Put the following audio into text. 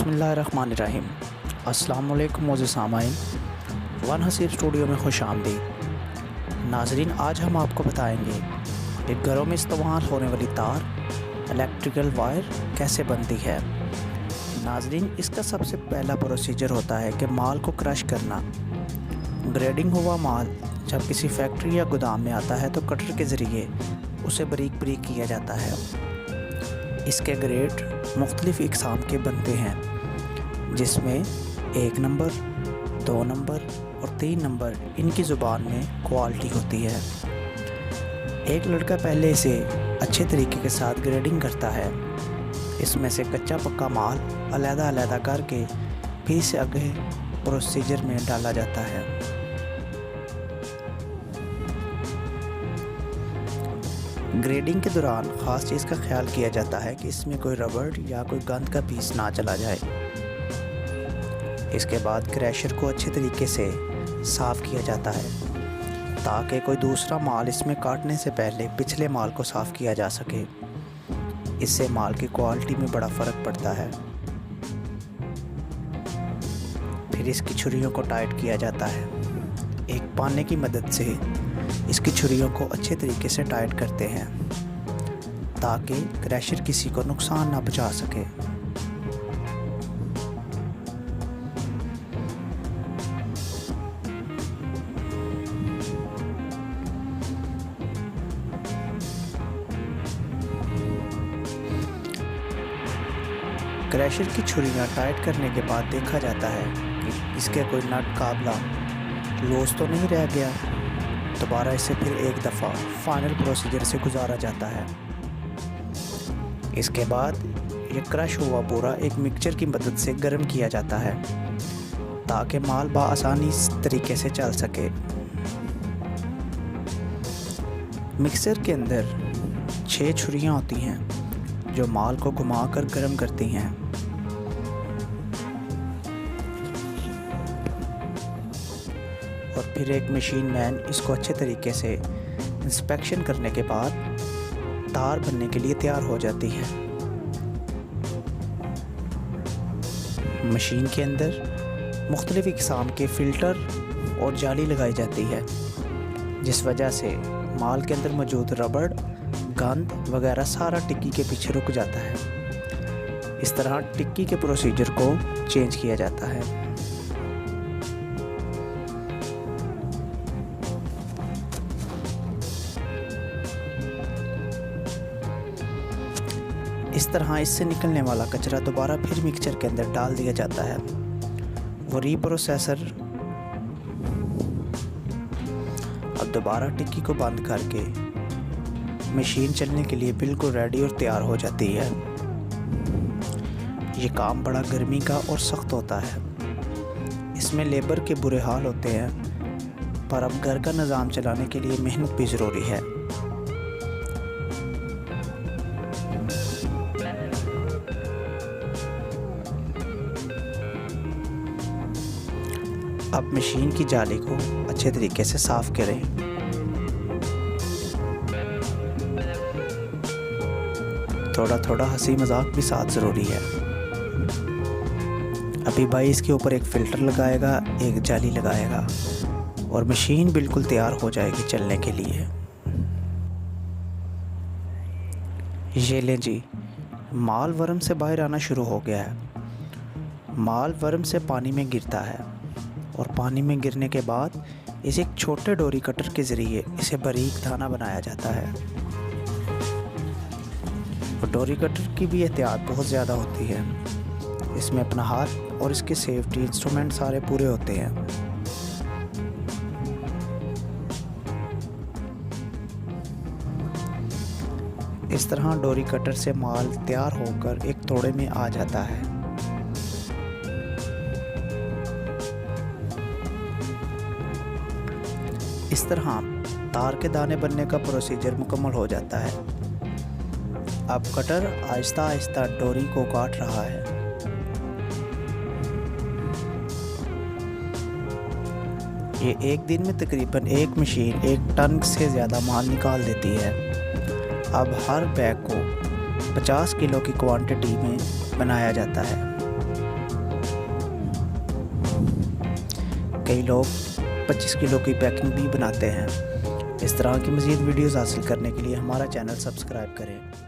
बिस्मिल्लाहिर्रहमानिर्रहीम। अस्सलाम वालेकुम मोअज़्ज़िज़ सामाईन, वन हसीब स्टूडियो में खुश आमदीद। नाज़रीन, आज हम आपको बताएंगे कि घरों में इस्तेमाल होने वाली तार इलेक्ट्रिकल वायर कैसे बनती है। नाज़रीन, इसका सबसे पहला प्रोसीजर होता है कि माल को क्रश करना। ग्रेडिंग हुआ माल जब किसी फैक्ट्री या गोदाम में आता है तो कटर के ज़रिए उसे बारीक बारीक किया जाता है। इसके ग्रेड मुख्तलिफ़ इक़साम के बनते हैं, जिसमें 1 नंबर, 2 नंबर और 3 नंबर इनकी ज़ुबान में क्वालिटी होती है। एक लड़का पहले इसे अच्छे तरीके के साथ ग्रेडिंग करता है। इसमें से कच्चा पक्का माल अलग-अलग करके फिर इसे आगे प्रोसीजर में डाला जाता है। ग्रेडिंग के दौरान ख़ास चीज़ का ख्याल किया जाता है कि इसमें कोई रबड़ या कोई गंद का पीस ना चला जाए। इसके बाद क्रैशर को अच्छे तरीके से साफ़ किया जाता है ताकि कोई दूसरा माल इसमें काटने से पहले पिछले माल को साफ़ किया जा सके। इससे माल की क्वालिटी में बड़ा फ़र्क पड़ता है। फिर इसकी छुरियों को टाइट किया जाता है। एक पाने की मदद से इसकी छुरियों को अच्छे तरीके से टाइट करते हैं ताकि क्रैशर किसी को नुकसान ना पहुंचा सके। क्रैशर की छुरियां टाइट करने के बाद देखा जाता है कि इसके कोई नट काबला लूज़ तो नहीं रह गया। दोबारा इसे फिर एक दफ़ा फाइनल प्रोसीजर से गुजारा जाता है। इसके बाद ये क्रश हुआ बोरा एक मिक्सचर की मदद से गर्म किया जाता है ताकि माल बआसानी तरीके से चल सके। मिक्सर के अंदर 6 छुरियां होती हैं जो माल को घुमाकर गर्म करती हैं। और फिर एक मशीन मैन इसको अच्छे तरीके से इंस्पेक्शन करने के बाद तार बनने के लिए तैयार हो जाती है। मशीन के अंदर मुख्तलिफ़ इक़साम के फ़िल्टर और जाली लगाई जाती है, जिस वजह से माल के अंदर मौजूद रबड़, गंद वगैरह सारा टिक्की के पीछे रुक जाता है। इस तरह टिक्की के प्रोसीजर को चेंज किया जाता है। इस तरह इससे निकलने वाला कचरा दोबारा फिर मिक्सचर के अंदर डाल दिया जाता है। वो रीप्रोसेसर अब दोबारा टिक्की को बंद करके मशीन चलने के लिए बिल्कुल रेडी और तैयार हो जाती है। ये काम बड़ा गर्मी का और सख्त होता है। इसमें लेबर के बुरे हाल होते हैं, पर अब घर का निज़ाम चलाने के लिए मेहनत भी ज़रूरी है। अब मशीन की जाली को अच्छे तरीके से साफ़ करें। थोड़ा थोड़ा हंसी मजाक भी साथ ज़रूरी है। अभी भाई इसके ऊपर एक फ़िल्टर लगाएगा, एक जाली लगाएगा और मशीन बिल्कुल तैयार हो जाएगी चलने के लिए। ये लें जी, माल वर्म से बाहर आना शुरू हो गया है। माल वर्म से पानी में गिरता है और पानी में गिरने के बाद इसे एक छोटे डोरी कटर के ज़रिए इसे बारीक दाना बनाया जाता है। और डोरी कटर की भी एहतियात बहुत ज़्यादा होती है। इसमें अपना हाथ और इसके सेफ्टी इंस्ट्रूमेंट सारे पूरे होते हैं। इस तरह डोरी कटर से माल तैयार होकर एक तोड़े में आ जाता है। इस तरह तार के दाने बनने का प्रोसीजर मुकम्मल हो जाता है। अब कटर आहिस्ता आहिस्ता डोरी को काट रहा है। ये एक दिन में तकरीबन एक मशीन 1 टन से ज़्यादा माल निकाल देती है। अब हर बैग को 50 किलो की क्वांटिटी में बनाया जाता है। कई लोग 25 किलो की पैकिंग भी बनाते हैं। इस तरह की मज़ीद वीडियोज़ हासिल करने के लिए हमारा चैनल सब्सक्राइब करें।